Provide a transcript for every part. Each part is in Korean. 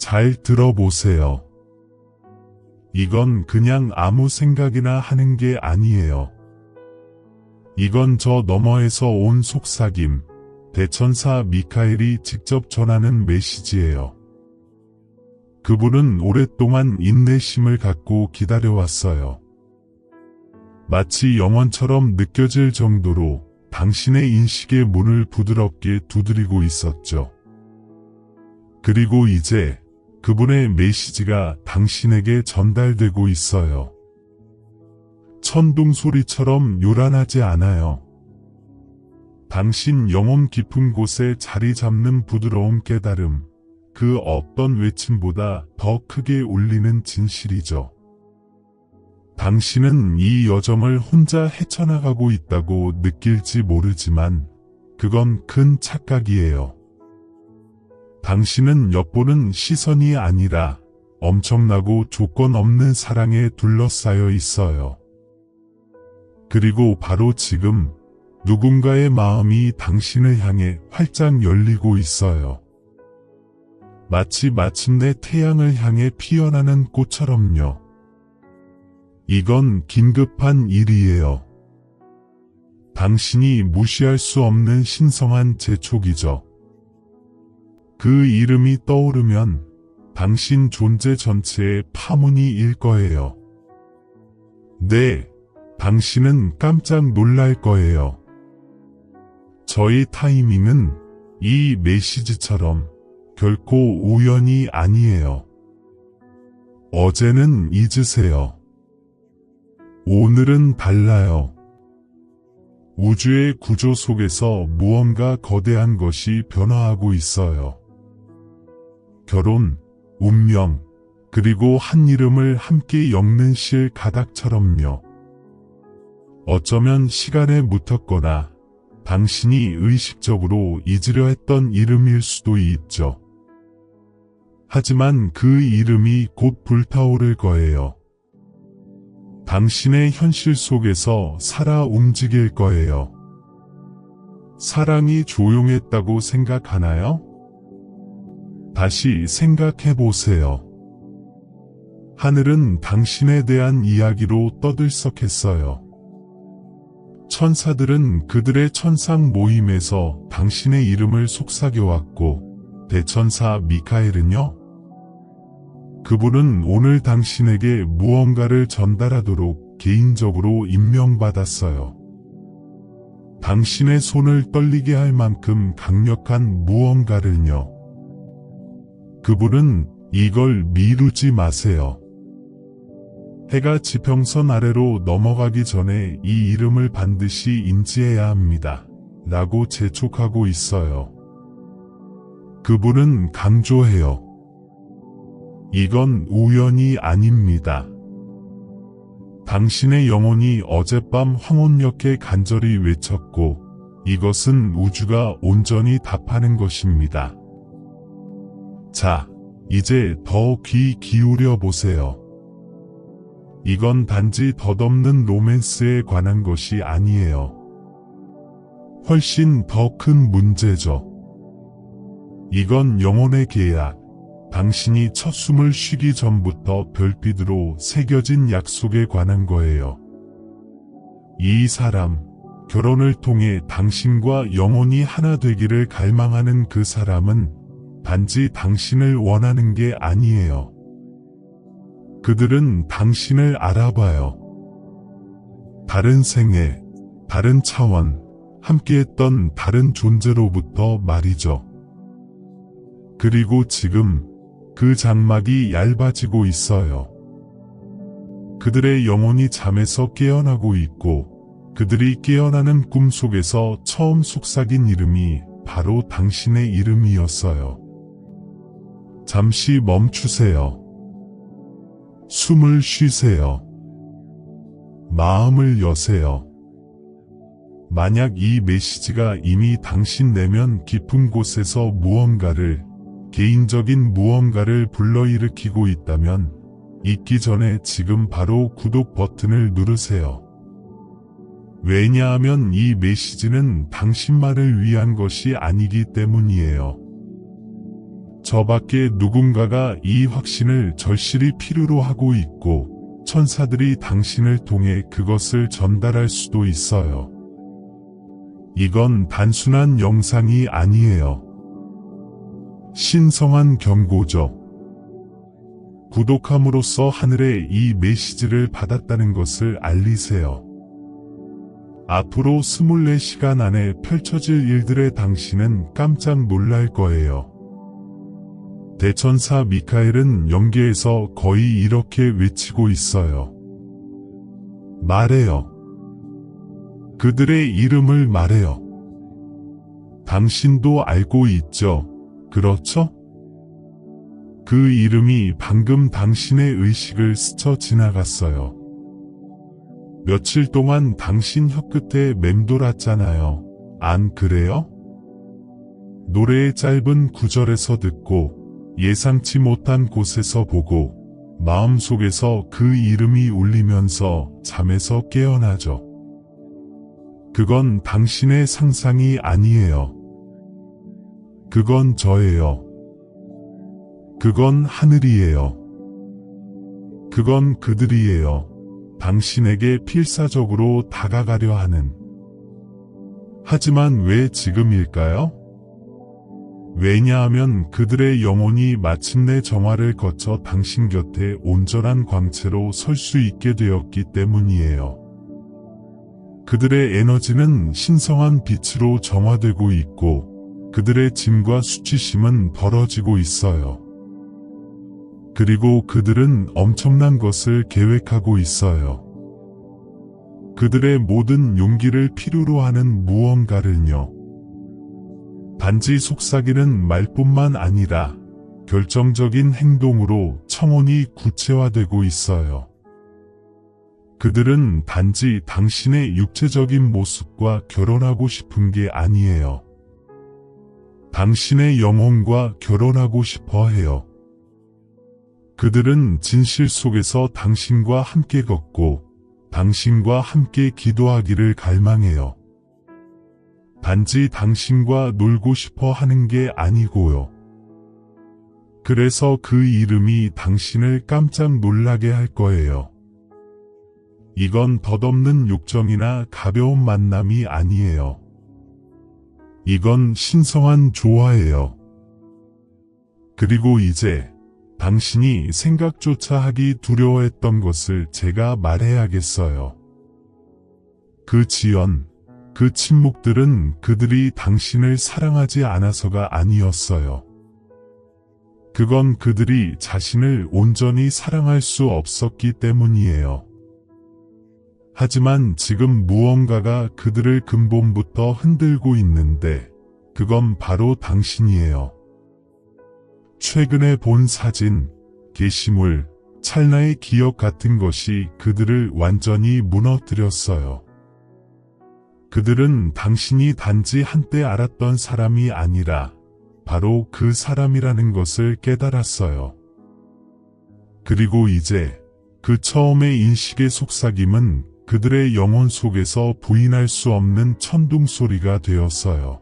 잘 들어보세요. 이건 그냥 아무 생각이나 하는 게 아니에요. 이건 저 너머에서 온 속삭임, 대천사 미카엘이 직접 전하는 메시지예요. 그분은 오랫동안 인내심을 갖고 기다려왔어요. 마치 영원처럼 느껴질 정도로 당신의 인식의 문을 부드럽게 두드리고 있었죠. 그리고 이제 그분의 메시지가 당신에게 전달되고 있어요. 천둥 소리처럼 요란하지 않아요. 당신 영혼 깊은 곳에 자리 잡는 부드러운 깨달음, 그 어떤 외침보다 더 크게 울리는 진실이죠. 당신은 이 여정을 혼자 헤쳐나가고 있다고 느낄지 모르지만 그건 큰 착각이에요. 당신은 엿보는 시선이 아니라 엄청나고 조건 없는 사랑에 둘러싸여 있어요. 그리고 바로 지금 누군가의 마음이 당신을 향해 활짝 열리고 있어요. 마치 마침내 태양을 향해 피어나는 꽃처럼요. 이건 긴급한 일이에요. 당신이 무시할 수 없는 신성한 재촉이죠. 그 이름이 떠오르면 당신 존재 전체의 파문이 일 거예요. 네, 당신은 깜짝 놀랄 거예요. 저희 타이밍은 이 메시지처럼 결코 우연이 아니에요. 어제는 잊으세요. 오늘은 달라요. 우주의 구조 속에서 무언가 거대한 것이 변화하고 있어요. 결혼, 운명, 그리고 한 이름을 함께 엮는 실 가닥처럼요. 어쩌면 시간에 묻었거나 당신이 의식적으로 잊으려 했던 이름일 수도 있죠. 하지만 그 이름이 곧 불타오를 거예요. 당신의 현실 속에서 살아 움직일 거예요. 사랑이 조용했다고 생각하나요? 다시 생각해 보세요. 하늘은 당신에 대한 이야기로 떠들썩했어요. 천사들은 그들의 천상 모임에서 당신의 이름을 속삭여왔고, 대천사 미카엘은요? 그분은 오늘 당신에게 무언가를 전달하도록 개인적으로 임명받았어요. 당신의 손을 떨리게 할 만큼 강력한 무언가를요. 그분은 이걸 미루지 마세요. 해가 지평선 아래로 넘어가기 전에 이 이름을 반드시 인지해야 합니다. 라고 재촉하고 있어요. 그분은 강조해요. 이건 우연이 아닙니다. 당신의 영혼이 어젯밤 황혼역에 간절히 외쳤고, 이것은 우주가 온전히 답하는 것입니다. 자, 이제 더 귀 기울여 보세요. 이건 단지 덧없는 로맨스에 관한 것이 아니에요. 훨씬 더 큰 문제죠. 이건 영혼의 계약, 당신이 첫 숨을 쉬기 전부터 별빛으로 새겨진 약속에 관한 거예요. 이 사람, 결혼을 통해 당신과 영혼이 하나 되기를 갈망하는 그 사람은 단지 당신을 원하는 게 아니에요. 그들은 당신을 알아봐요. 다른 생애, 다른 차원, 함께했던 다른 존재로부터 말이죠. 그리고 지금 그 장막이 얇아지고 있어요. 그들의 영혼이 잠에서 깨어나고 있고, 그들이 깨어나는 꿈 속에서 처음 속삭인 이름이 바로 당신의 이름이었어요. 잠시 멈추세요. 숨을 쉬세요. 마음을 여세요. 만약 이 메시지가 이미 당신 내면 깊은 곳에서 무언가를, 개인적인 무언가를 불러일으키고 있다면, 잊기 전에 지금 바로 구독 버튼을 누르세요. 왜냐하면 이 메시지는 당신만을 위한 것이 아니기 때문이에요. 저밖에 누군가가 이 확신을 절실히 필요로 하고 있고 천사들이 당신을 통해 그것을 전달할 수도 있어요. 이건 단순한 영상이 아니에요. 신성한 경고죠. 구독함으로써 하늘의 이 메시지를 받았다는 것을 알리세요. 앞으로 24시간 안에 펼쳐질 일들에 당신은 깜짝 놀랄 거예요. 대천사 미카엘은 영계에서 거의 이렇게 외치고 있어요. 말해요. 그들의 이름을 말해요. 당신도 알고 있죠? 그렇죠? 그 이름이 방금 당신의 의식을 스쳐 지나갔어요. 며칠 동안 당신 혀끝에 맴돌았잖아요. 안 그래요? 노래의 짧은 구절에서 듣고 예상치 못한 곳에서 보고 마음속에서 그 이름이 울리면서 잠에서 깨어나죠. 그건 당신의 상상이 아니에요. 그건 저예요. 그건 하늘이에요. 그건 그들이에요. 당신에게 필사적으로 다가가려 하는. 하지만 왜 지금일까요? 왜냐하면 그들의 영혼이 마침내 정화를 거쳐 당신 곁에 온전한 광채로 설 수 있게 되었기 때문이에요. 그들의 에너지는 신성한 빛으로 정화되고 있고 그들의 짐과 수치심은 덜어지고 있어요. 그리고 그들은 엄청난 것을 계획하고 있어요. 그들의 모든 용기를 필요로 하는 무언가를요. 단지 속삭이는 말뿐만 아니라 결정적인 행동으로 청혼이 구체화되고 있어요. 그들은 단지 당신의 육체적인 모습과 결혼하고 싶은 게 아니에요. 당신의 영혼과 결혼하고 싶어 해요. 그들은 진실 속에서 당신과 함께 걷고 당신과 함께 기도하기를 갈망해요. 단지 당신과 놀고 싶어 하는 게 아니고요. 그래서 그 이름이 당신을 깜짝 놀라게 할 거예요. 이건 덧없는 욕정이나 가벼운 만남이 아니에요. 이건 신성한 조화예요. 그리고 이제 당신이 생각조차 하기 두려워했던 것을 제가 말해야겠어요. 그 지연, 그 침묵들은 그들이 당신을 사랑하지 않아서가 아니었어요. 그건 그들이 자신을 온전히 사랑할 수 없었기 때문이에요. 하지만 지금 무언가가 그들을 근본부터 흔들고 있는데 그건 바로 당신이에요. 최근에 본 사진, 게시물, 찰나의 기억 같은 것이 그들을 완전히 무너뜨렸어요. 그들은 당신이 단지 한때 알았던 사람이 아니라 바로 그 사람이라는 것을 깨달았어요. 그리고 이제 그 처음의 인식의 속삭임은 그들의 영혼 속에서 부인할 수 없는 천둥 소리가 되었어요.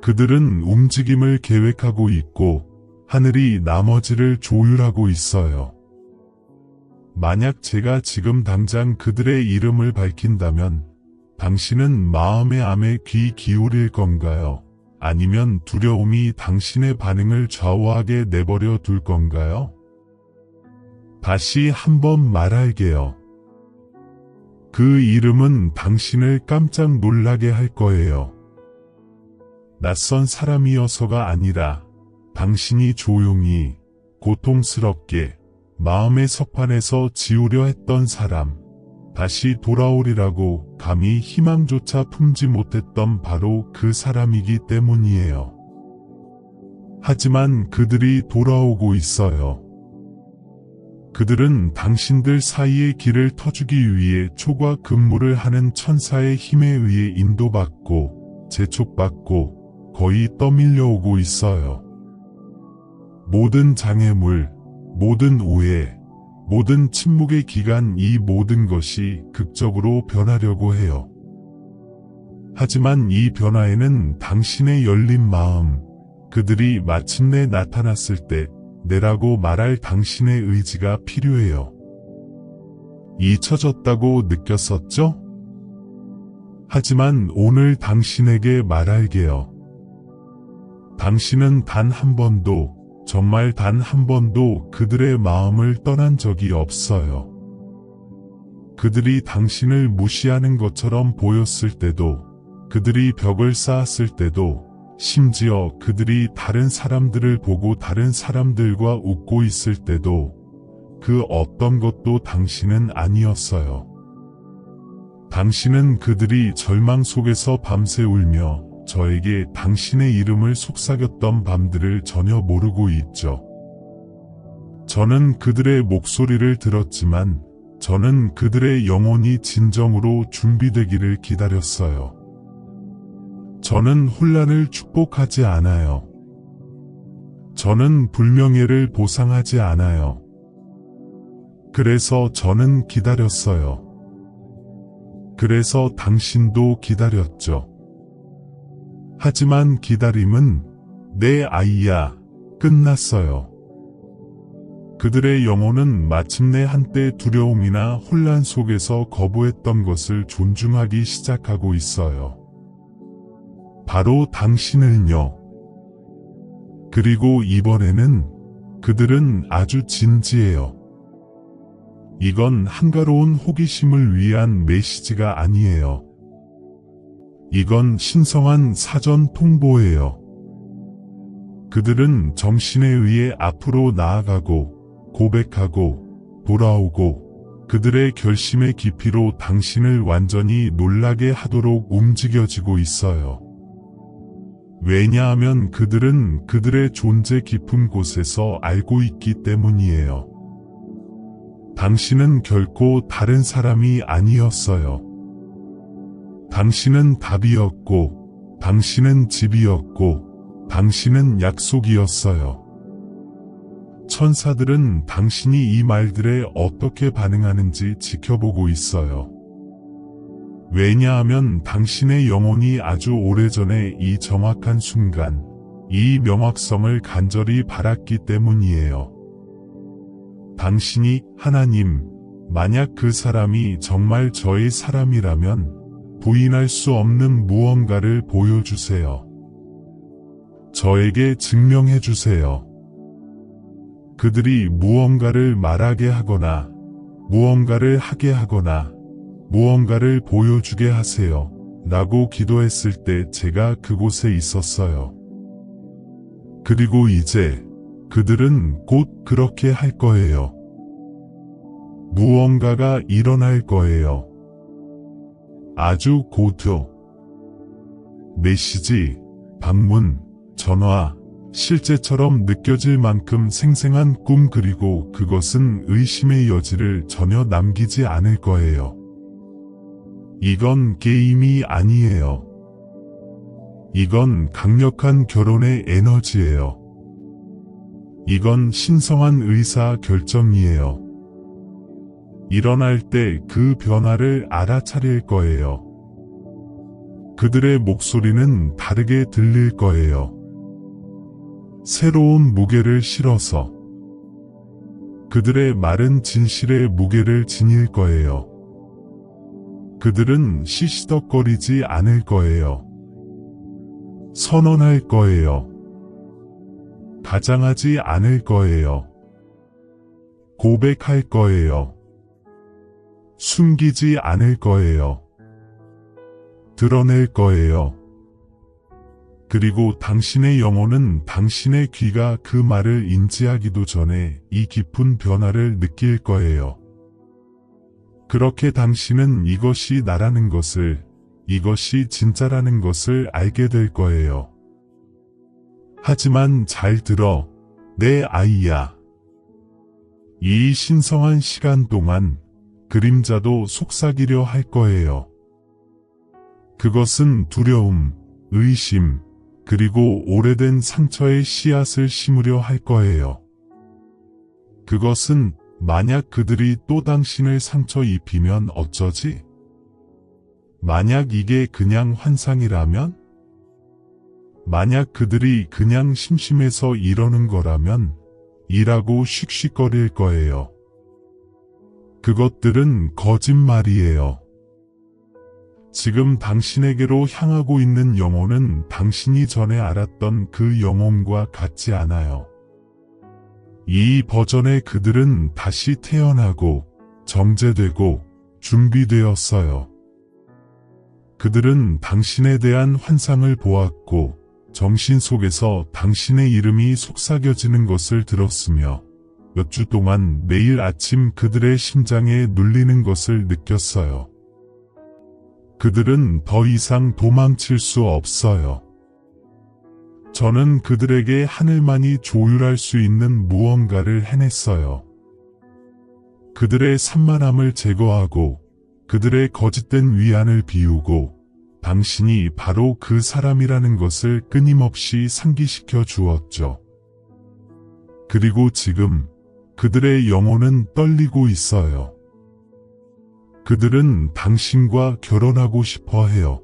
그들은 움직임을 계획하고 있고 하늘이 나머지를 조율하고 있어요. 만약 제가 지금 당장 그들의 이름을 밝힌다면 당신은 마음의 암에 귀 기울일 건가요? 아니면 두려움이 당신의 반응을 좌우하게 내버려 둘 건가요? 다시 한번 말할게요. 그 이름은 당신을 깜짝 놀라게 할 거예요. 낯선 사람이어서가 아니라 당신이 조용히, 고통스럽게 마음의 석판에서 지우려 했던 사람, 다시 돌아오리라고 감히 희망조차 품지 못했던 바로 그 사람이기 때문이에요. 하지만 그들이 돌아오고 있어요. 그들은 당신들 사이의 길을 터주기 위해 초과 근무를 하는 천사의 힘에 의해 인도받고 재촉받고 거의 떠밀려오고 있어요. 모든 장애물, 모든 오해, 모든 침묵의 기간, 이 모든 것이 극적으로 변하려고 해요. 하지만 이 변화에는 당신의 열린 마음, 그들이 마침내 나타났을 때 내라고 말할 당신의 의지가 필요해요. 잊혀졌다고 느꼈었죠? 하지만 오늘 당신에게 말할게요. 당신은 단 한 번도, 정말 단 한 번도 그들의 마음을 떠난 적이 없어요. 그들이 당신을 무시하는 것처럼 보였을 때도, 그들이 벽을 쌓았을 때도, 심지어 그들이 다른 사람들을 보고 다른 사람들과 웃고 있을 때도 그 어떤 것도 당신은 아니었어요. 당신은 그들이 절망 속에서 밤새 울며 저에게 당신의 이름을 속삭였던 밤들을 전혀 모르고 있죠. 저는 그들의 목소리를 들었지만 저는 그들의 영혼이 진정으로 준비되기를 기다렸어요. 저는 혼란을 축복하지 않아요. 저는 불명예를 보상하지 않아요. 그래서 저는 기다렸어요. 그래서 당신도 기다렸죠. 하지만 기다림은 내 아이야, 끝났어요. 그들의 영혼은 마침내 한때 두려움이나 혼란 속에서 거부했던 것을 존중하기 시작하고 있어요. 바로 당신을요. 그리고 이번에는 그들은 아주 진지해요. 이건 한가로운 호기심을 위한 메시지가 아니에요. 이건 신성한 사전 통보예요. 그들은 정신에 의해 앞으로 나아가고 고백하고 돌아오고 그들의 결심의 깊이로 당신을 완전히 놀라게 하도록 움직여지고 있어요. 왜냐하면 그들은 그들의 존재 깊은 곳에서 알고 있기 때문이에요. 당신은 결코 다른 사람이 아니었어요. 당신은 답이었고, 당신은 집이었고, 당신은 약속이었어요. 천사들은 당신이 이 말들에 어떻게 반응하는지 지켜보고 있어요. 왜냐하면 당신의 영혼이 아주 오래전에 이 정확한 순간, 이 명확성을 간절히 바랐기 때문이에요. 당신이 하나님, 만약 그 사람이 정말 저의 사람이라면 부인할 수 없는 무언가를 보여주세요. 저에게 증명해 주세요. 그들이 무언가를 말하게 하거나 무언가를 하게 하거나 무언가를 보여주게 하세요. 라고 기도했을 때 제가 그곳에 있었어요. 그리고 이제 그들은 곧 그렇게 할 거예요. 무언가가 일어날 거예요. 아주 고도. 메시지, 방문, 전화, 실제처럼 느껴질 만큼 생생한 꿈 그리고 그것은 의심의 여지를 전혀 남기지 않을 거예요. 이건 게임이 아니에요. 이건 강력한 결혼의 에너지예요. 이건 신성한 의사 결정이에요. 일어날 때 그 변화를 알아차릴 거예요. 그들의 목소리는 다르게 들릴 거예요. 새로운 무게를 실어서 그들의 말은 진실의 무게를 지닐 거예요. 그들은 시시덕거리지 않을 거예요. 선언할 거예요. 가장하지 않을 거예요. 고백할 거예요. 숨기지 않을 거예요. 드러낼 거예요. 그리고 당신의 영혼은 당신의 귀가 그 말을 인지하기도 전에 이 깊은 변화를 느낄 거예요. 그렇게 당신은 이것이 나라는 것을, 이것이 진짜라는 것을 알게 될 거예요. 하지만 잘 들어, 내 아이야. 이 신성한 시간 동안 그림자도 속삭이려 할 거예요. 그것은 두려움, 의심, 그리고 오래된 상처의 씨앗을 심으려 할 거예요. 그것은 만약 그들이 또 당신을 상처 입히면 어쩌지? 만약 이게 그냥 환상이라면? 만약 그들이 그냥 심심해서 이러는 거라면 이라고 씩씩거릴 거예요. 그것들은 거짓말이에요. 지금 당신에게로 향하고 있는 영혼은 당신이 전에 알았던 그 영혼과 같지 않아요. 이 버전의 그들은 다시 태어나고 정제되고 준비되었어요. 그들은 당신에 대한 환상을 보았고 정신 속에서 당신의 이름이 속삭여지는 것을 들었으며 몇 주 동안 매일 아침 그들의 심장에 눌리는 것을 느꼈어요. 그들은 더 이상 도망칠 수 없어요. 저는 그들에게 하늘만이 조율할 수 있는 무언가를 해냈어요. 그들의 산만함을 제거하고 그들의 거짓된 위안을 비우고 당신이 바로 그 사람이라는 것을 끊임없이 상기시켜 주었죠. 그리고 지금 그들의 영혼은 떨리고 있어요. 그들은 당신과 결혼하고 싶어 해요.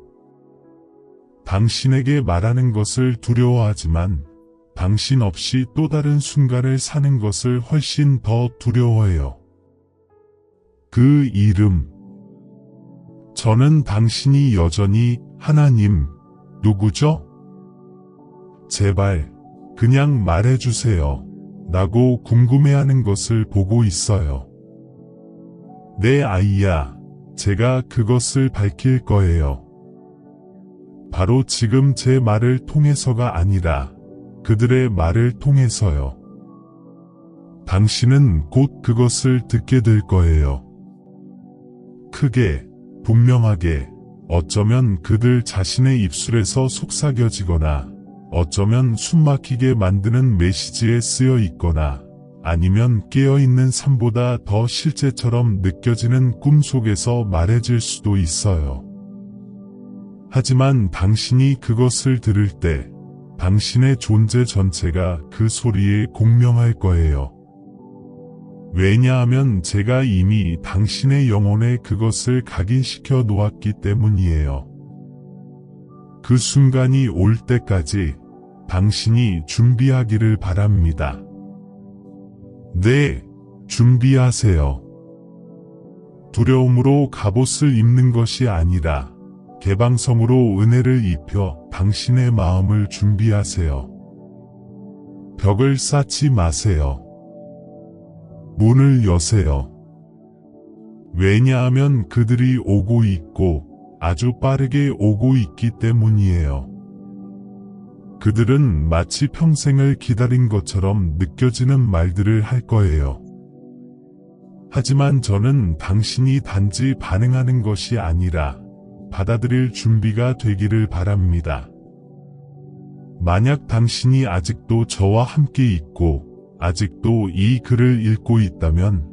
당신에게 말하는 것을 두려워하지만 당신 없이 또 다른 순간을 사는 것을 훨씬 더 두려워해요. 그 이름. 저는 당신이 여전히 하나님, 누구죠? 제발, 그냥 말해주세요. 라고 궁금해하는 것을 보고 있어요. 내 아이야, 제가 그것을 밝힐 거예요. 바로 지금 제 말을 통해서가 아니라 그들의 말을 통해서요. 당신은 곧 그것을 듣게 될 거예요. 크게, 분명하게, 어쩌면 그들 자신의 입술에서 속삭여지거나 어쩌면 숨막히게 만드는 메시지에 쓰여 있거나 아니면 깨어있는 삶보다 더 실제처럼 느껴지는 꿈 속에서 말해질 수도 있어요. 하지만 당신이 그것을 들을 때 당신의 존재 전체가 그 소리에 공명할 거예요. 왜냐하면 제가 이미 당신의 영혼에 그것을 각인시켜 놓았기 때문이에요. 그 순간이 올 때까지 당신이 준비하기를 바랍니다. 네, 준비하세요. 두려움으로 갑옷을 입는 것이 아니라 개방성으로 은혜를 입혀 당신의 마음을 준비하세요. 벽을 쌓지 마세요. 문을 여세요. 왜냐하면 그들이 오고 있고 아주 빠르게 오고 있기 때문이에요. 그들은 마치 평생을 기다린 것처럼 느껴지는 말들을 할 거예요. 하지만 저는 당신이 단지 반응하는 것이 아니라 받아들일 준비가 되기를 바랍니다. 만약 당신이 아직도 저와 함께 있고 아직도 이 글을 읽고 있다면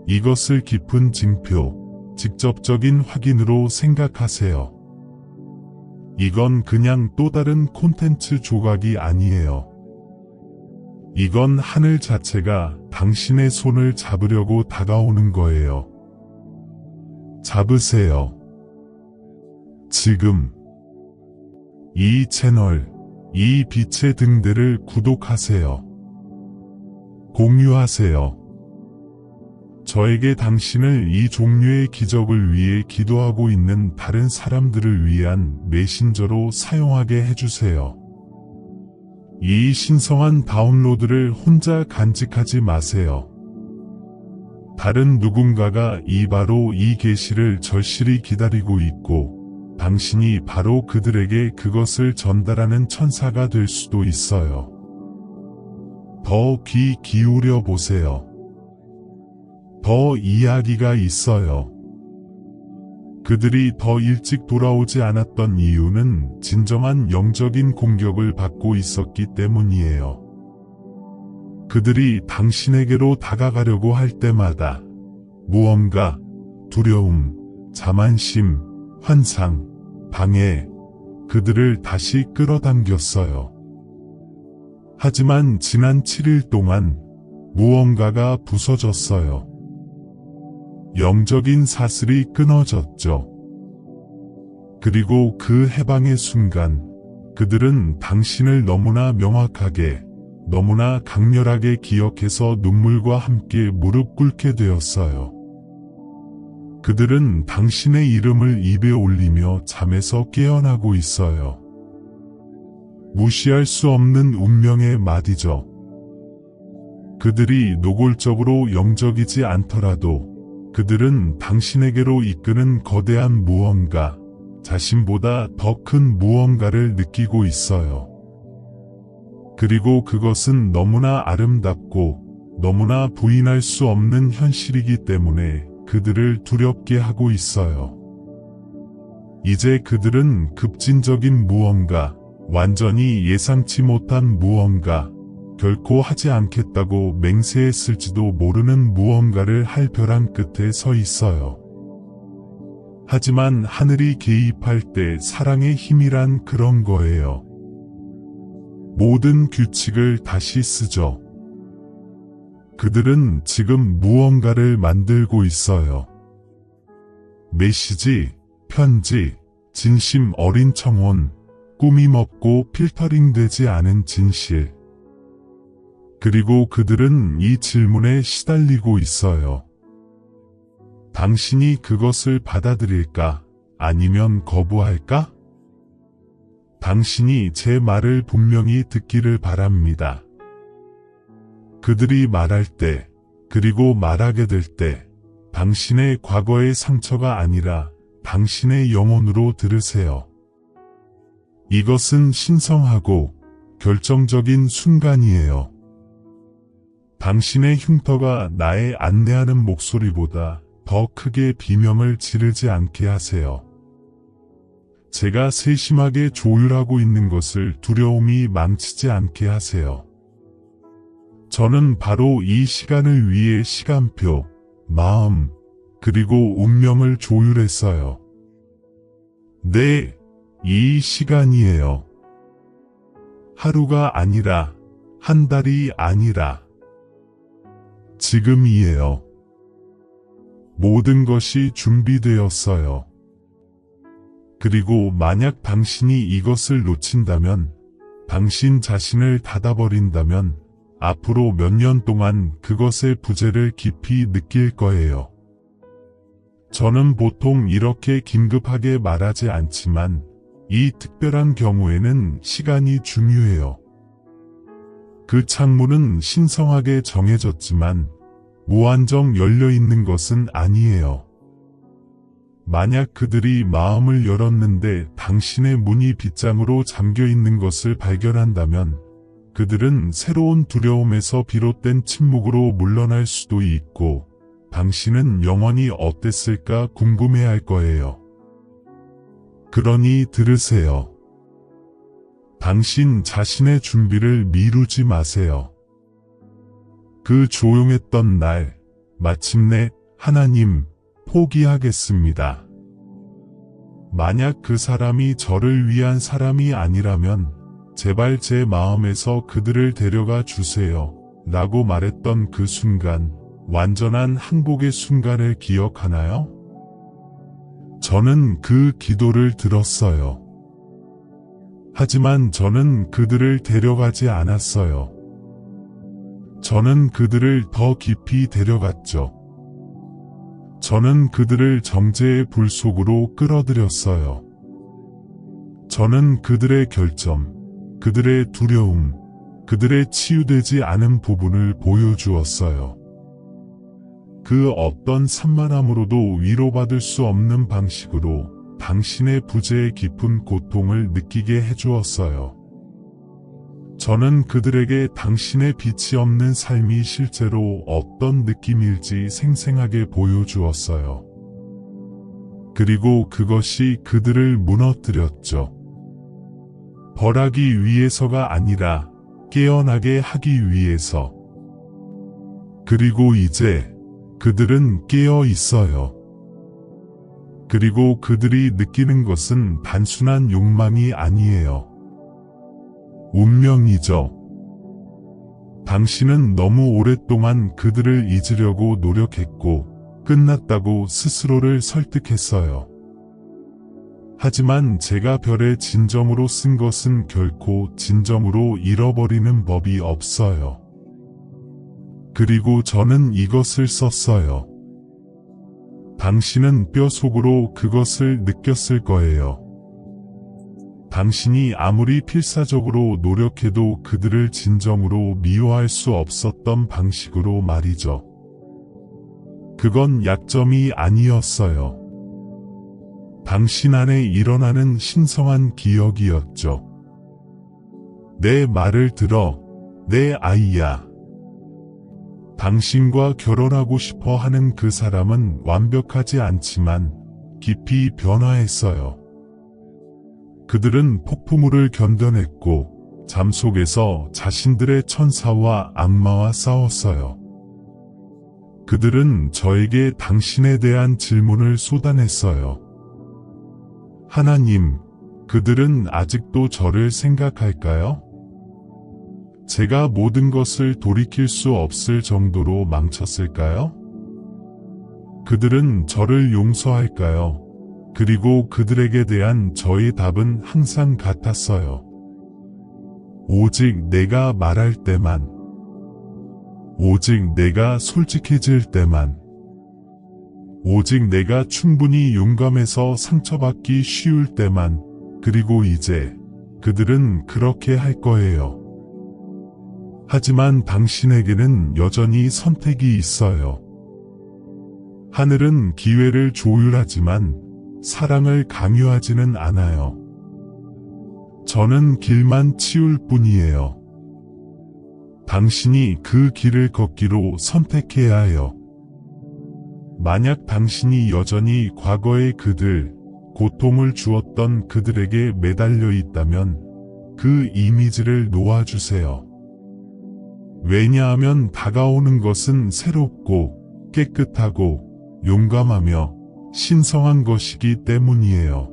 이것을 깊은 징표, 직접적인 확인으로 생각하세요. 이건 그냥 또 다른 콘텐츠 조각이 아니에요. 이건 하늘 자체가 당신의 손을 잡으려고 다가오는 거예요. 잡으세요. 지금. 이 채널, 이 빛의 등대를 구독하세요. 공유하세요. 저에게 당신을 이 종류의 기적을 위해 기도하고 있는 다른 사람들을 위한 메신저로 사용하게 해주세요. 이 신성한 다운로드를 혼자 간직하지 마세요. 다른 누군가가 바로 이 계시를 절실히 기다리고 있고 당신이 바로 그들에게 그것을 전달하는 천사가 될 수도 있어요. 더 귀 기울여 보세요. 더 이야기가 있어요. 그들이 더 일찍 돌아오지 않았던 이유는 진정한 영적인 공격을 받고 있었기 때문이에요. 그들이 당신에게로 다가가려고 할 때마다 무언가, 두려움, 자만심, 환상, 방해, 그들을 다시 끌어당겼어요. 하지만 지난 7일 동안 무언가가 부서졌어요. 영적인 사슬이 끊어졌죠. 그리고 그 해방의 순간 그들은 당신을 너무나 명확하게, 너무나 강렬하게 기억해서 눈물과 함께 무릎 꿇게 되었어요. 그들은 당신의 이름을 입에 올리며 잠에서 깨어나고 있어요. 무시할 수 없는 운명의 말이죠. 그들이 노골적으로 영적이지 않더라도 그들은 당신에게로 이끄는 거대한 무언가, 자신보다 더 큰 무언가를 느끼고 있어요. 그리고 그것은 너무나 아름답고 너무나 부인할 수 없는 현실이기 때문에 그들을 두렵게 하고 있어요. 이제 그들은 급진적인 무언가, 완전히 예상치 못한 무언가, 결코 하지 않겠다고 맹세했을지도 모르는 무언가를 할 벼랑 끝에 서 있어요. 하지만 하늘이 개입할 때 사랑의 힘이란 그런 거예요. 모든 규칙을 다시 쓰죠. 그들은 지금 무언가를 만들고 있어요. 메시지, 편지, 진심 어린 청혼, 꾸밈 없고 필터링 되지 않은 진실. 그리고 그들은 이 질문에 시달리고 있어요. 당신이 그것을 받아들일까? 아니면 거부할까? 당신이 제 말을 분명히 듣기를 바랍니다. 그들이 말할 때, 그리고 말하게 될 때, 당신의 과거의 상처가 아니라 당신의 영혼으로 들으세요. 이것은 신성하고 결정적인 순간이에요. 당신의 흉터가 나의 안내하는 목소리보다 더 크게 비명을 지르지 않게 하세요. 제가 세심하게 조율하고 있는 것을 두려움이 망치지 않게 하세요. 저는 바로 이 시간을 위해 시간표, 마음, 그리고 운명을 조율했어요. 네, 이 시간이에요. 하루가 아니라, 한 달이 아니라, 지금이에요. 모든 것이 준비되었어요. 그리고 만약 당신이 이것을 놓친다면, 당신 자신을 닫아버린다면, 앞으로 몇 년 동안 그것의 부재를 깊이 느낄 거예요. 저는 보통 이렇게 긴급하게 말하지 않지만, 이 특별한 경우에는 시간이 중요해요. 그 창문은 신성하게 정해졌지만, 무한정 열려있는 것은 아니에요. 만약 그들이 마음을 열었는데 당신의 문이 빗장으로 잠겨있는 것을 발견한다면 그들은 새로운 두려움에서 비롯된 침묵으로 물러날 수도 있고 당신은 영원히 어땠을까 궁금해할 거예요. 그러니 들으세요. 당신 자신의 준비를 미루지 마세요. 그 조용했던 날, 마침내 하나님, 포기하겠습니다. 만약 그 사람이 저를 위한 사람이 아니라면 제발 제 마음에서 그들을 데려가 주세요. 라고 말했던 그 순간, 완전한 항복의 순간을 기억하나요? 저는 그 기도를 들었어요. 하지만 저는 그들을 데려가지 않았어요. 저는 그들을 더 깊이 데려갔죠. 저는 그들을 정죄의 불 속으로 끌어들였어요. 저는 그들의 결점, 그들의 두려움, 그들의 치유되지 않은 부분을 보여주었어요. 그 어떤 산만함으로도 위로받을 수 없는 방식으로 당신의 부재의 깊은 고통을 느끼게 해주었어요. 저는 그들에게 당신의 빛이 없는 삶이 실제로 어떤 느낌일지 생생하게 보여주었어요. 그리고 그것이 그들을 무너뜨렸죠. 벌하기 위해서가 아니라 깨어나게 하기 위해서. 그리고 이제 그들은 깨어 있어요. 그리고 그들이 느끼는 것은 단순한 욕망이 아니에요. 운명이죠. 당신은 너무 오랫동안 그들을 잊으려고 노력했고 끝났다고 스스로를 설득했어요. 하지만 제가 별에 진정으로 쓴 것은 결코 진정으로 잃어버리는 법이 없어요. 그리고 저는 이것을 썼어요. 당신은 뼛속으로 그것을 느꼈을 거예요. 당신이 아무리 필사적으로 노력해도 그들을 진정으로 미워할 수 없었던 방식으로 말이죠. 그건 약점이 아니었어요. 당신 안에 일어나는 신성한 기억이었죠. 내 말을 들어, 내 아이야. 당신과 결혼하고 싶어 하는 그 사람은 완벽하지 않지만 깊이 변화했어요. 그들은 폭풍우를 견뎌냈고 잠속에서 자신들의 천사와 악마와 싸웠어요. 그들은 저에게 당신에 대한 질문을 쏟아냈어요. 하나님, 그들은 아직도 저를 생각할까요? 제가 모든 것을 돌이킬 수 없을 정도로 망쳤을까요? 그들은 저를 용서할까요? 그리고 그들에게 대한 저의 답은 항상 같았어요. 오직 내가 말할 때만. 오직 내가 솔직해질 때만. 오직 내가 충분히 용감해서 상처받기 쉬울 때만. 그리고 이제 그들은 그렇게 할 거예요. 하지만 당신에게는 여전히 선택이 있어요. 하늘은 기회를 조율하지만 사랑을 강요하지는 않아요. 저는 길만 치울 뿐이에요. 당신이 그 길을 걷기로 선택해야 해요. 만약 당신이 여전히 과거의 그들, 고통을 주었던 그들에게 매달려 있다면 그 이미지를 놓아주세요. 왜냐하면 다가오는 것은 새롭고 깨끗하고 용감하며 신성한 것이기 때문이에요.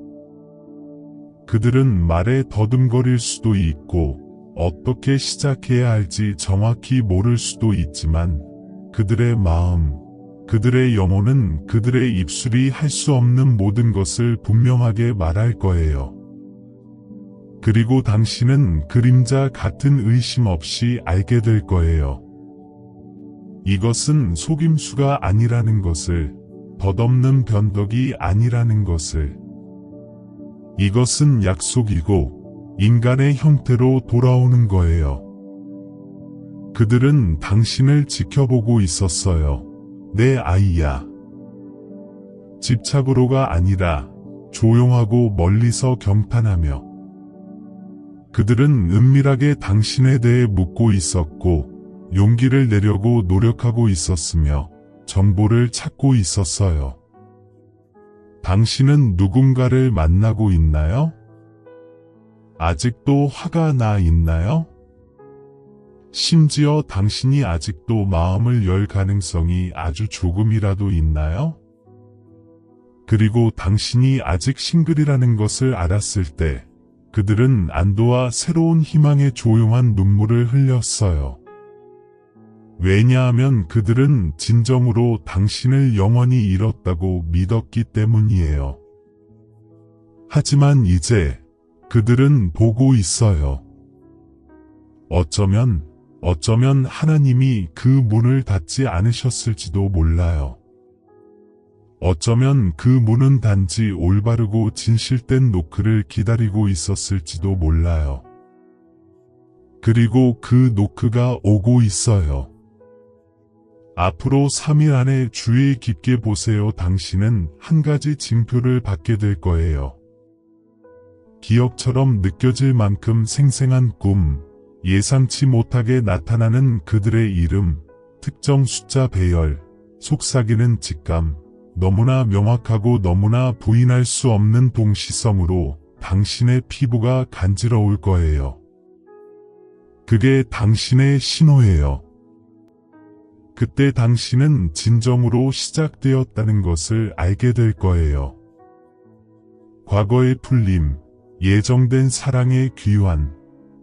그들은 말에 더듬거릴 수도 있고 어떻게 시작해야 할지 정확히 모를 수도 있지만 그들의 마음, 그들의 영혼은 그들의 입술이 할 수 없는 모든 것을 분명하게 말할 거예요. 그리고 당신은 그림자 같은 의심 없이 알게 될 거예요. 이것은 속임수가 아니라는 것을, 덧없는 변덕이 아니라는 것을. 이것은 약속이고 인간의 형태로 돌아오는 거예요. 그들은 당신을 지켜보고 있었어요. 내 아이야. 집착으로가 아니라 조용하고 멀리서 경탄하며. 그들은 은밀하게 당신에 대해 묻고 있었고 용기를 내려고 노력하고 있었으며 정보를 찾고 있었어요. 당신은 누군가를 만나고 있나요? 아직도 화가 나 있나요? 심지어 당신이 아직도 마음을 열 가능성이 아주 조금이라도 있나요? 그리고 당신이 아직 싱글이라는 것을 알았을 때 그들은 안도와 새로운 희망의 조용한 눈물을 흘렸어요. 왜냐하면 그들은 진정으로 당신을 영원히 잃었다고 믿었기 때문이에요. 하지만 이제 그들은 보고 있어요. 어쩌면 하나님이 그 문을 닫지 않으셨을지도 몰라요. 어쩌면 그 문은 단지 올바르고 진실된 노크를 기다리고 있었을지도 몰라요. 그리고 그 노크가 오고 있어요. 앞으로 3일 안에 주의 깊게 보세요. 당신은 한 가지 징표를 받게 될 거예요. 기억처럼 느껴질 만큼 생생한 꿈, 예상치 못하게 나타나는 그들의 이름, 특정 숫자 배열, 속삭이는 직감, 너무나 명확하고 너무나 부인할 수 없는 동시성으로 당신의 피부가 간지러울 거예요. 그게 당신의 신호예요. 그때 당신은 진정으로 시작되었다는 것을 알게 될 거예요. 과거의 풀림, 예정된 사랑의 귀환,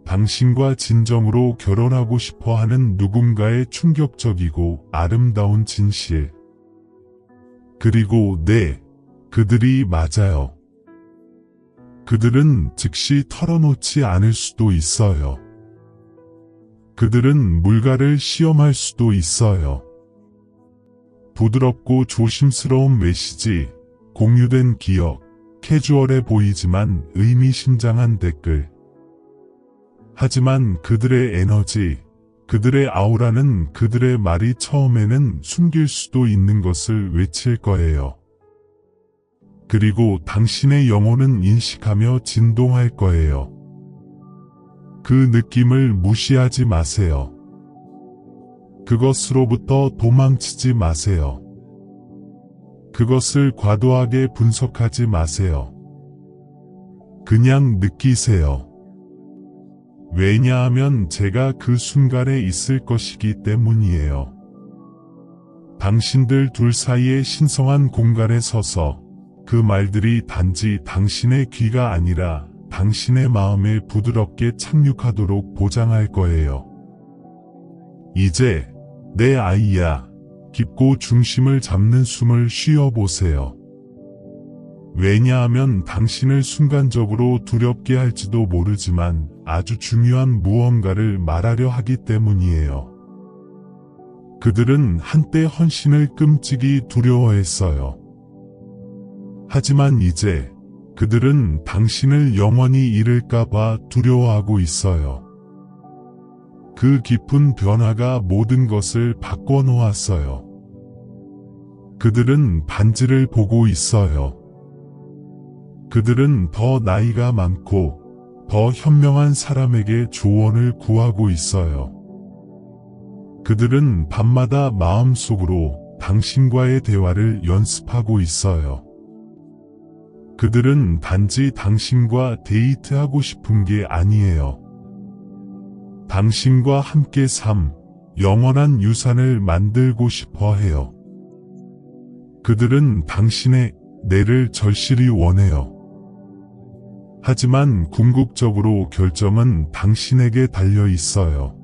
당신과 진정으로 결혼하고 싶어 하는 누군가의 충격적이고 아름다운 진실. 그리고 네, 그들이 맞아요. 그들은 즉시 털어놓지 않을 수도 있어요. 그들은 물가를 시험할 수도 있어요. 부드럽고 조심스러운 메시지, 공유된 기억, 캐주얼해 보이지만 의미심장한 댓글. 하지만 그들의 에너지, 그들의 아우라는 그들의 말이 처음에는 숨길 수도 있는 것을 외칠 거예요. 그리고 당신의 영혼은 인식하며 진동할 거예요. 그 느낌을 무시하지 마세요. 그것으로부터 도망치지 마세요. 그것을 과도하게 분석하지 마세요. 그냥 느끼세요. 왜냐하면 제가 그 순간에 있을 것이기 때문이에요. 당신들 둘 사이의 신성한 공간에 서서 그 말들이 단지 당신의 귀가 아니라 당신의 마음에 부드럽게 착륙하도록 보장할 거예요. 이제 내 아이야, 깊고 중심을 잡는 숨을 쉬어보세요. 왜냐하면 당신을 순간적으로 두렵게 할지도 모르지만 아주 중요한 무언가를 말하려 하기 때문이에요. 그들은 한때 헌신을 끔찍이 두려워했어요. 하지만 이제 그들은 당신을 영원히 잃을까봐 두려워하고 있어요. 그 깊은 변화가 모든 것을 바꿔놓았어요. 그들은 반지를 보고 있어요. 그들은 더 나이가 많고 더 현명한 사람에게 조언을 구하고 있어요. 그들은 밤마다 마음속으로 당신과의 대화를 연습하고 있어요. 그들은 단지 당신과 데이트하고 싶은 게 아니에요. 당신과 함께 영원한 유산을 만들고 싶어 해요. 그들은 당신의 내를 절실히 원해요. 하지만 궁극적으로 결정은 당신에게 달려 있어요.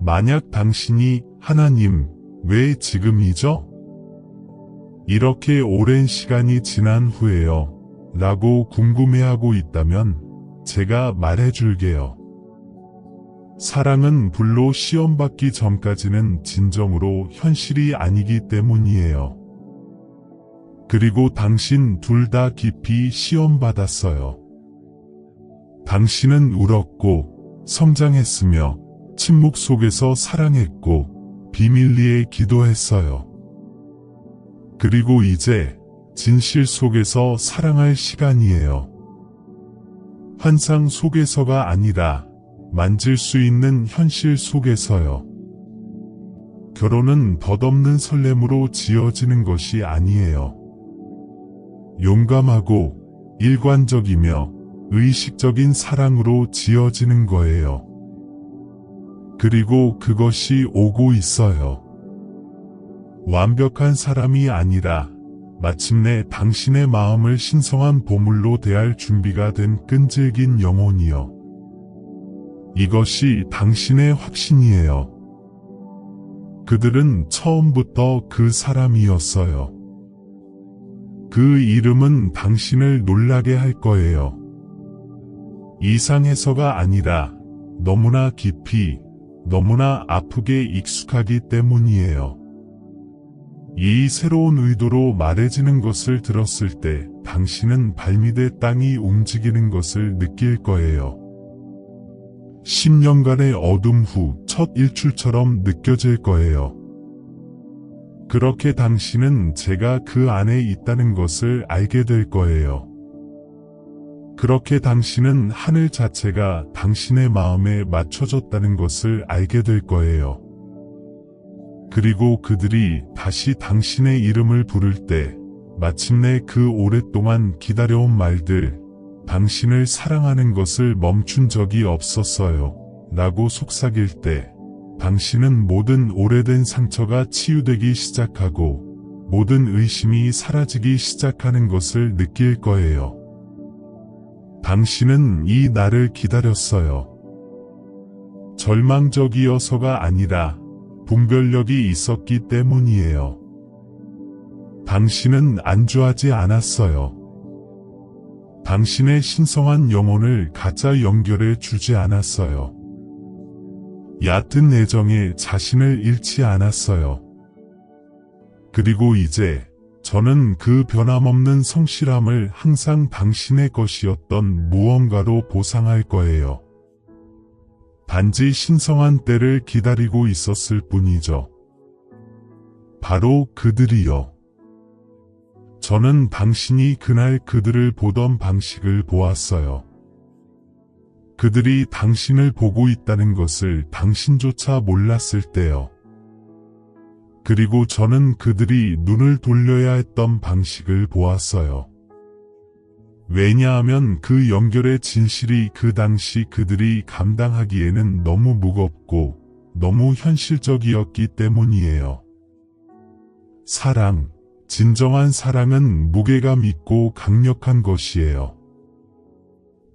만약 당신이 하나님, 왜 지금이죠? 이렇게 오랜 시간이 지난 후에요. 라고 궁금해하고 있다면 제가 말해줄게요. 사랑은 불로 시험받기 전까지는 진정으로 현실이 아니기 때문이에요. 그리고 당신 둘 다 깊이 시험받았어요. 당신은 울었고 성장했으며 침묵 속에서 사랑했고 비밀리에 기도했어요. 그리고 이제 진실 속에서 사랑할 시간이에요. 환상 속에서가 아니라 만질 수 있는 현실 속에서요. 결혼은 덧없는 설렘으로 지어지는 것이 아니에요. 용감하고 일관적이며 의식적인 사랑으로 지어지는 거예요. 그리고 그것이 오고 있어요. 완벽한 사람이 아니라 마침내 당신의 마음을 신성한 보물로 대할 준비가 된 끈질긴 영혼이요. 이것이 당신의 확신이에요. 그들은 처음부터 그 사람이었어요. 그 이름은 당신을 놀라게 할 거예요. 이상해서가 아니라 너무나 깊이, 너무나 아프게 익숙하기 때문이에요. 이 새로운 의도로 말해지는 것을 들었을 때 당신은 발밑의 땅이 움직이는 것을 느낄 거예요. 10년간의 어둠 후 첫 일출처럼 느껴질 거예요. 그렇게 당신은 제가 그 안에 있다는 것을 알게 될 거예요. 그렇게 당신은 하늘 자체가 당신의 마음에 맞춰졌다는 것을 알게 될 거예요. 그리고 그들이 다시 당신의 이름을 부를 때 마침내 그 오랫동안 기다려온 말들, 당신을 사랑하는 것을 멈춘 적이 없었어요. 라고 속삭일 때 당신은 모든 오래된 상처가 치유되기 시작하고 모든 의심이 사라지기 시작하는 것을 느낄 거예요. 당신은 이 날을 기다렸어요. 절망적이어서가 아니라 분별력이 있었기 때문이에요. 당신은 안주하지 않았어요. 당신의 신성한 영혼을 가짜 연결해 주지 않았어요. 얕은 애정에 자신을 잃지 않았어요. 그리고 이제 저는 그 변함없는 성실함을 항상 당신의 것이었던 무언가로 보상할 거예요. 단지 신성한 때를 기다리고 있었을 뿐이죠. 바로 그들이요. 저는 당신이 그날 그들을 보던 방식을 보았어요. 그들이 당신을 보고 있다는 것을 당신조차 몰랐을 때요. 그리고 저는 그들이 눈을 돌려야 했던 방식을 보았어요. 왜냐하면 그 연결의 진실이 그 당시 그들이 감당하기에는 너무 무겁고 너무 현실적이었기 때문이에요. 사랑, 진정한 사랑은 무게감 있고 강력한 것이에요.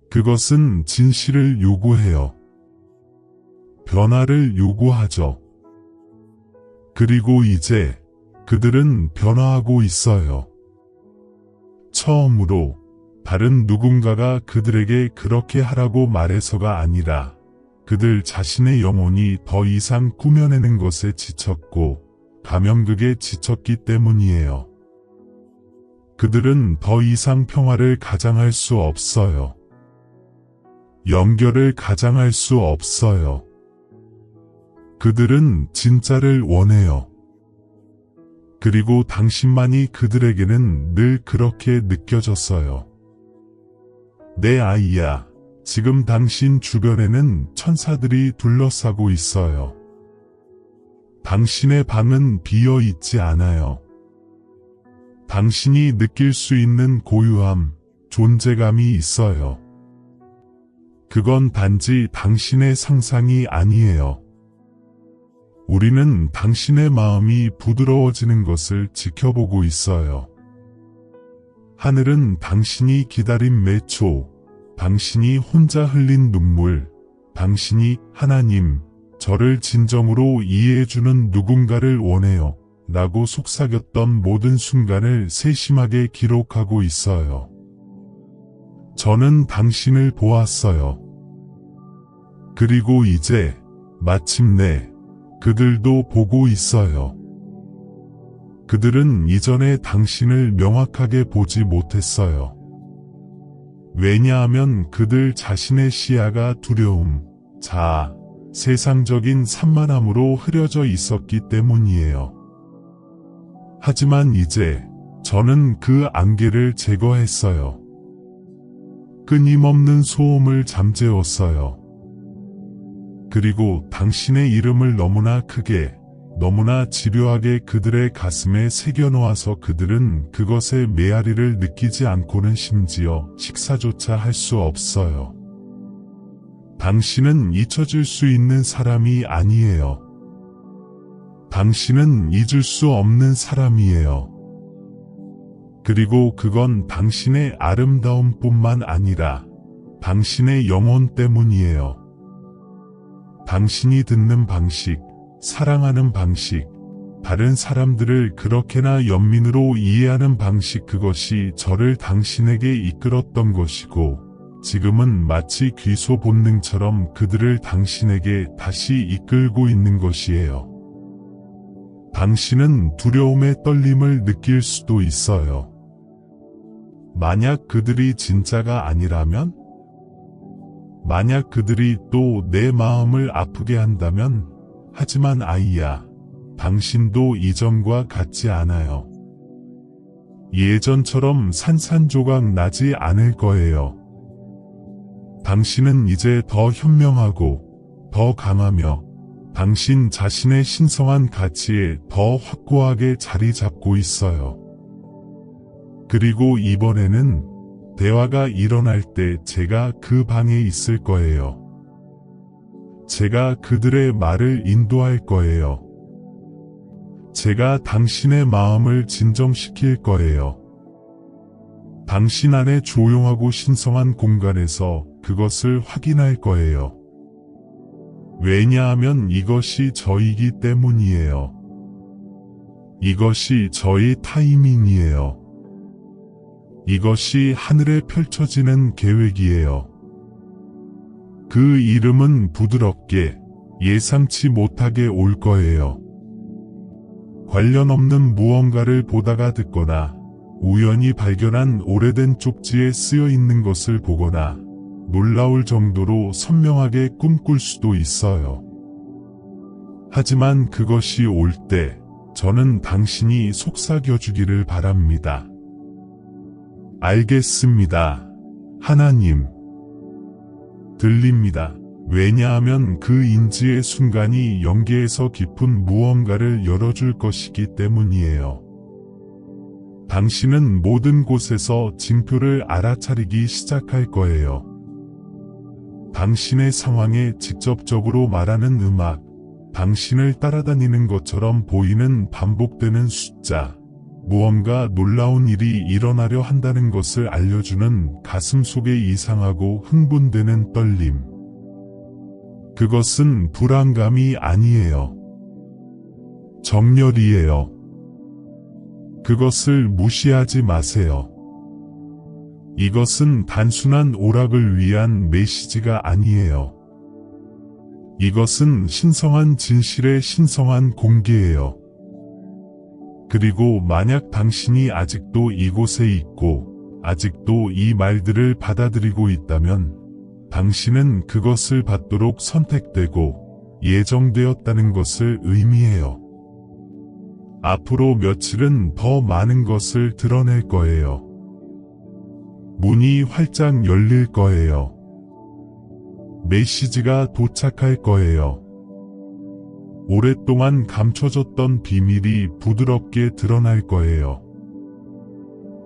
그것은 진실을 요구해요. 변화를 요구하죠. 그리고 이제 그들은 변화하고 있어요. 처음으로 다른 누군가가 그들에게 그렇게 하라고 말해서가 아니라 그들 자신의 영혼이 더 이상 꾸며내는 것에 지쳤고 감염극에 지쳤기 때문이에요. 그들은 더 이상 평화를 가장할 수 없어요. 연결을 가장할 수 없어요. 그들은 진짜를 원해요. 그리고 당신만이 그들에게는 늘 그렇게 느껴졌어요. 내 아이야, 지금 당신 주변에는 천사들이 둘러싸고 있어요. 당신의 방은 비어 있지 않아요. 당신이 느낄 수 있는 고유함, 존재감이 있어요. 그건 단지 당신의 상상이 아니에요. 우리는 당신의 마음이 부드러워지는 것을 지켜보고 있어요. 하늘은 당신이 기다린 매 초, 당신이 혼자 흘린 눈물, 당신이 하나님, 저를 진정으로 이해해주는 누군가를 원해요. 라고 속삭였던 모든 순간을 세심하게 기록하고 있어요. 저는 당신을 보았어요. 그리고 이제 마침내 그들도 보고 있어요. 그들은 이전에 당신을 명확하게 보지 못했어요. 왜냐하면 그들 자신의 시야가 두려움, 자아, 세상적인 산만함으로 흐려져 있었기 때문이에요. 하지만 이제 저는 그 안개를 제거했어요. 끊임없는 소음을 잠재웠어요. 그리고 당신의 이름을 너무나 크게, 너무나 집요하게 그들의 가슴에 새겨놓아서 그들은 그것의 메아리를 느끼지 않고는 심지어 식사조차 할 수 없어요. 당신은 잊혀질 수 있는 사람이 아니에요. 당신은 잊을 수 없는 사람이에요. 그리고 그건 당신의 아름다움뿐만 아니라 당신의 영혼 때문이에요. 당신이 듣는 방식, 사랑하는 방식, 다른 사람들을 그렇게나 연민으로 이해하는 방식, 그것이 저를 당신에게 이끌었던 것이고 지금은 마치 귀소 본능처럼 그들을 당신에게 다시 이끌고 있는 것이에요. 당신은 두려움의 떨림을 느낄 수도 있어요. 만약 그들이 진짜가 아니라면? 만약 그들이 또 내 마음을 아프게 한다면? 하지만 아이야, 당신도 이전과 같지 않아요. 예전처럼 산산조각 나지 않을 거예요. 당신은 이제 더 현명하고 더 강하며 당신 자신의 신성한 가치에 더 확고하게 자리 잡고 있어요. 그리고 이번에는 대화가 일어날 때 제가 그 방에 있을 거예요. 제가 그들의 말을 인도할 거예요. 제가 당신의 마음을 진정시킬 거예요. 당신 안에 조용하고 신성한 공간에서 그것을 확인할 거예요. 왜냐하면 이것이 저이기 때문이에요. 이것이 저의 타이밍이에요. 이것이 하늘에 펼쳐지는 계획이에요. 그 이름은 부드럽게 예상치 못하게 올 거예요. 관련 없는 무언가를 보다가 듣거나 우연히 발견한 오래된 쪽지에 쓰여 있는 것을 보거나 놀라울 정도로 선명하게 꿈꿀 수도 있어요. 하지만 그것이 올 때 저는 당신이 속삭여주기를 바랍니다. 알겠습니다. 하나님. 들립니다. 왜냐하면 그 인지의 순간이 영계에서 깊은 무언가를 열어줄 것이기 때문이에요. 당신은 모든 곳에서 징표를 알아차리기 시작할 거예요. 당신의 상황에 직접적으로 말하는 음악, 당신을 따라다니는 것처럼 보이는 반복되는 숫자, 무언가 놀라운 일이 일어나려 한다는 것을 알려주는 가슴 속의 이상하고 흥분되는 떨림. 그것은 불안감이 아니에요. 정열이에요. 그것을 무시하지 마세요. 이것은 단순한 오락을 위한 메시지가 아니에요. 이것은 신성한 진실의 신성한 공개예요. 그리고 만약 당신이 아직도 이곳에 있고 아직도 이 말들을 받아들이고 있다면 당신은 그것을 받도록 선택되고 예정되었다는 것을 의미해요. 앞으로 며칠은 더 많은 것을 드러낼 거예요. 문이 활짝 열릴 거예요. 메시지가 도착할 거예요. 오랫동안 감춰졌던 비밀이 부드럽게 드러날 거예요.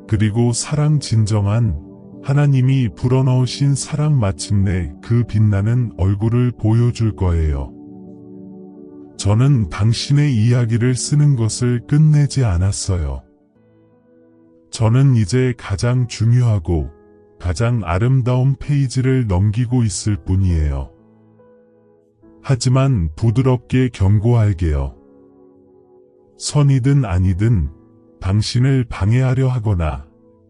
그리고 사랑 진정한 하나님이 불어넣으신 사랑 마침내 그 빛나는 얼굴을 보여줄 거예요. 저는 당신의 이야기를 쓰는 것을 끝내지 않았어요. 저는 이제 가장 중요하고 가장 아름다운 페이지를 넘기고 있을 뿐이에요. 하지만 부드럽게 경고할게요. 선이든 아니든 당신을 방해하려 하거나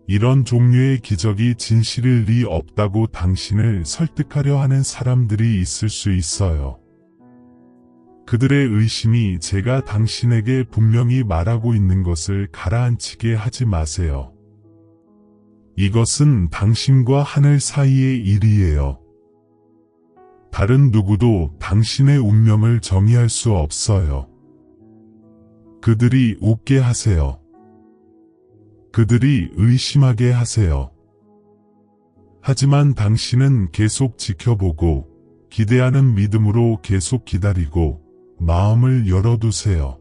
이런 종류의 기적이 진실일 리 없다고 당신을 설득하려 하는 사람들이 있을 수 있어요. 그들의 의심이 제가 당신에게 분명히 말하고 있는 것을 가라앉히게 하지 마세요. 이것은 당신과 하늘 사이의 일이에요. 다른 누구도 당신의 운명을 정의할 수 없어요. 그들이 웃게 하세요. 그들이 의심하게 하세요. 하지만 당신은 계속 지켜보고 기대하는 믿음으로 계속 기다리고 마음을 열어두세요.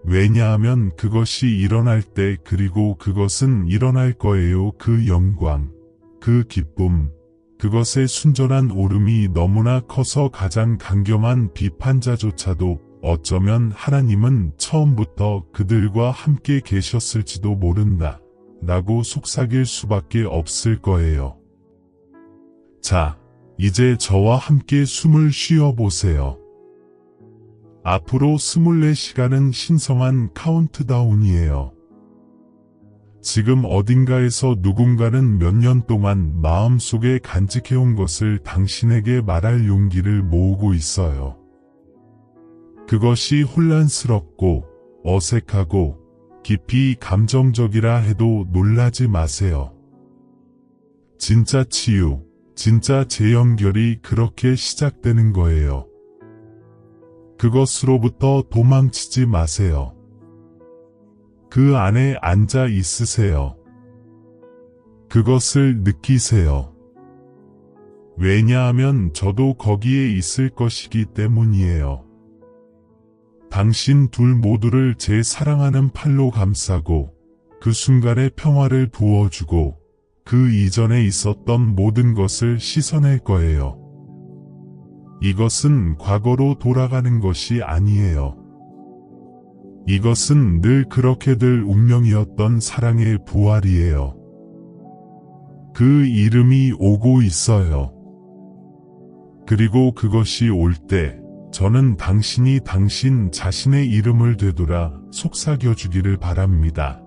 왜냐하면 그것이 일어날 때 그리고 그것은 일어날 거예요. 그 영광, 그 기쁨, 그것의 순전한 오름이 너무나 커서 가장 강경한 비판자조차도 어쩌면 하나님은 처음부터 그들과 함께 계셨을지도 모른다 라고 속삭일 수밖에 없을 거예요. 자, 이제 저와 함께 숨을 쉬어보세요. 앞으로 24시간은 신성한 카운트다운이에요. 지금 어딘가에서 누군가는 몇 년 동안 마음속에 간직해온 것을 당신에게 말할 용기를 모으고 있어요. 그것이 혼란스럽고 어색하고 깊이 감정적이라 해도 놀라지 마세요. 진짜 치유, 진짜 재연결이 그렇게 시작되는 거예요. 그것으로부터 도망치지 마세요. 그 안에 앉아 있으세요. 그것을 느끼세요. 왜냐하면 저도 거기에 있을 것이기 때문이에요. 당신 둘 모두를 제 사랑하는 팔로 감싸고 그 순간의 평화를 부어주고 그 이전에 있었던 모든 것을 씻어낼 거예요. 이것은 과거로 돌아가는 것이 아니에요. 이것은 늘 그렇게들 운명이었던 사랑의 부활이에요. 그 이름이 오고 있어요. 그리고 그것이 올 때 저는 당신이 당신 자신의 이름을 되돌아 속삭여주기를 바랍니다.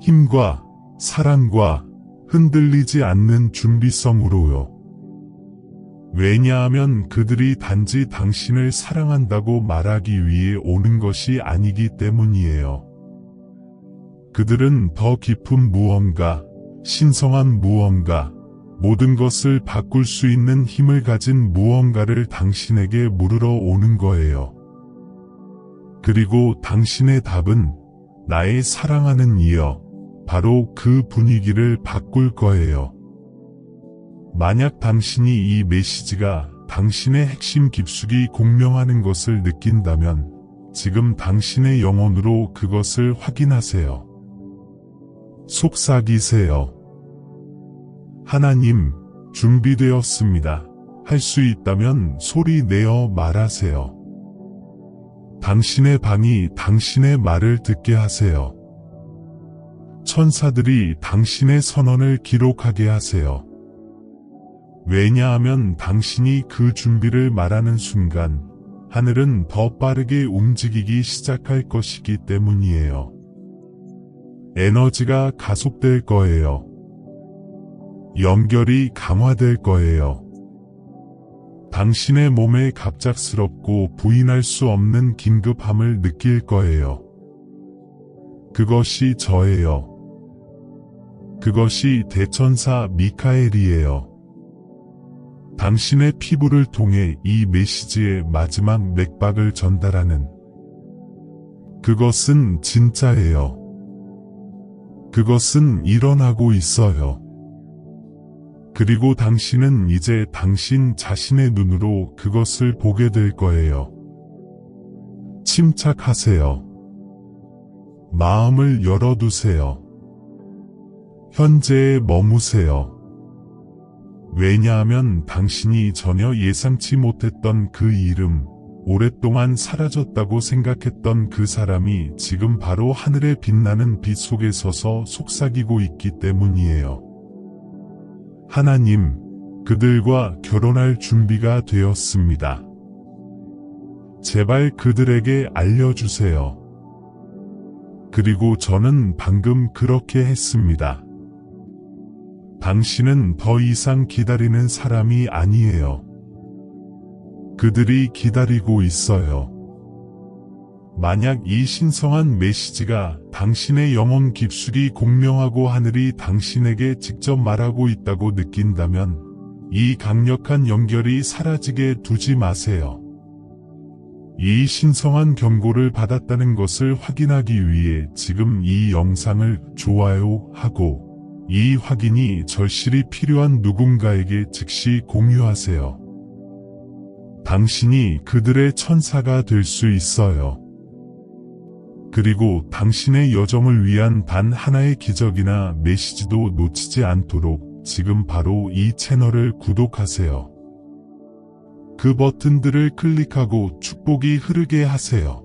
힘과 사랑과 흔들리지 않는 준비성으로요. 왜냐하면 그들이 단지 당신을 사랑한다고 말하기 위해 오는 것이 아니기 때문이에요. 그들은 더 깊은 무언가, 신성한 무언가, 모든 것을 바꿀 수 있는 힘을 가진 무언가를 당신에게 물으러 오는 거예요. 그리고 당신의 답은 나의 사랑하는 이여, 바로 그 분위기를 바꿀 거예요. 만약 당신이 이 메시지가 당신의 핵심 깊숙이 공명하는 것을 느낀다면 지금 당신의 영혼으로 그것을 확인하세요. 속삭이세요. 하나님, 준비되었습니다. 할 수 있다면 소리 내어 말하세요. 당신의 방이 당신의 말을 듣게 하세요. 천사들이 당신의 선언을 기록하게 하세요. 왜냐하면 당신이 그 준비를 말하는 순간 하늘은 더 빠르게 움직이기 시작할 것이기 때문이에요. 에너지가 가속될 거예요. 연결이 강화될 거예요. 당신의 몸에 갑작스럽고 부인할 수 없는 긴급함을 느낄 거예요. 그것이 저예요. 그것이 대천사 미카엘이에요. 당신의 피부를 통해 이 메시지의 마지막 맥박을 전달하는 그것은 진짜예요. 그것은 일어나고 있어요. 그리고 당신은 이제 당신 자신의 눈으로 그것을 보게 될 거예요. 침착하세요. 마음을 열어두세요. 현재에 머무세요. 왜냐하면 당신이 전혀 예상치 못했던 그 이름, 오랫동안 사라졌다고 생각했던 그 사람이 지금 바로 하늘에 빛나는 빛 속에 서서 속삭이고 있기 때문이에요. 하나님, 그들과 결혼할 준비가 되었습니다. 제발 그들에게 알려주세요. 그리고 저는 방금 그렇게 했습니다. 당신은 더 이상 기다리는 사람이 아니에요. 그들이 기다리고 있어요. 만약 이 신성한 메시지가 당신의 영혼 깊숙이 공명하고 하늘이 당신에게 직접 말하고 있다고 느낀다면 이 강력한 연결이 사라지게 두지 마세요. 이 신성한 경고를 받았다는 것을 확인하기 위해 지금 이 영상을 좋아요하고 이 확인이 절실히 필요한 누군가에게 즉시 공유하세요. 당신이 그들의 천사가 될 수 있어요. 그리고 당신의 여정을 위한 단 하나의 기적이나 메시지도 놓치지 않도록 지금 바로 이 채널을 구독하세요. 그 버튼들을 클릭하고 축복이 흐르게 하세요.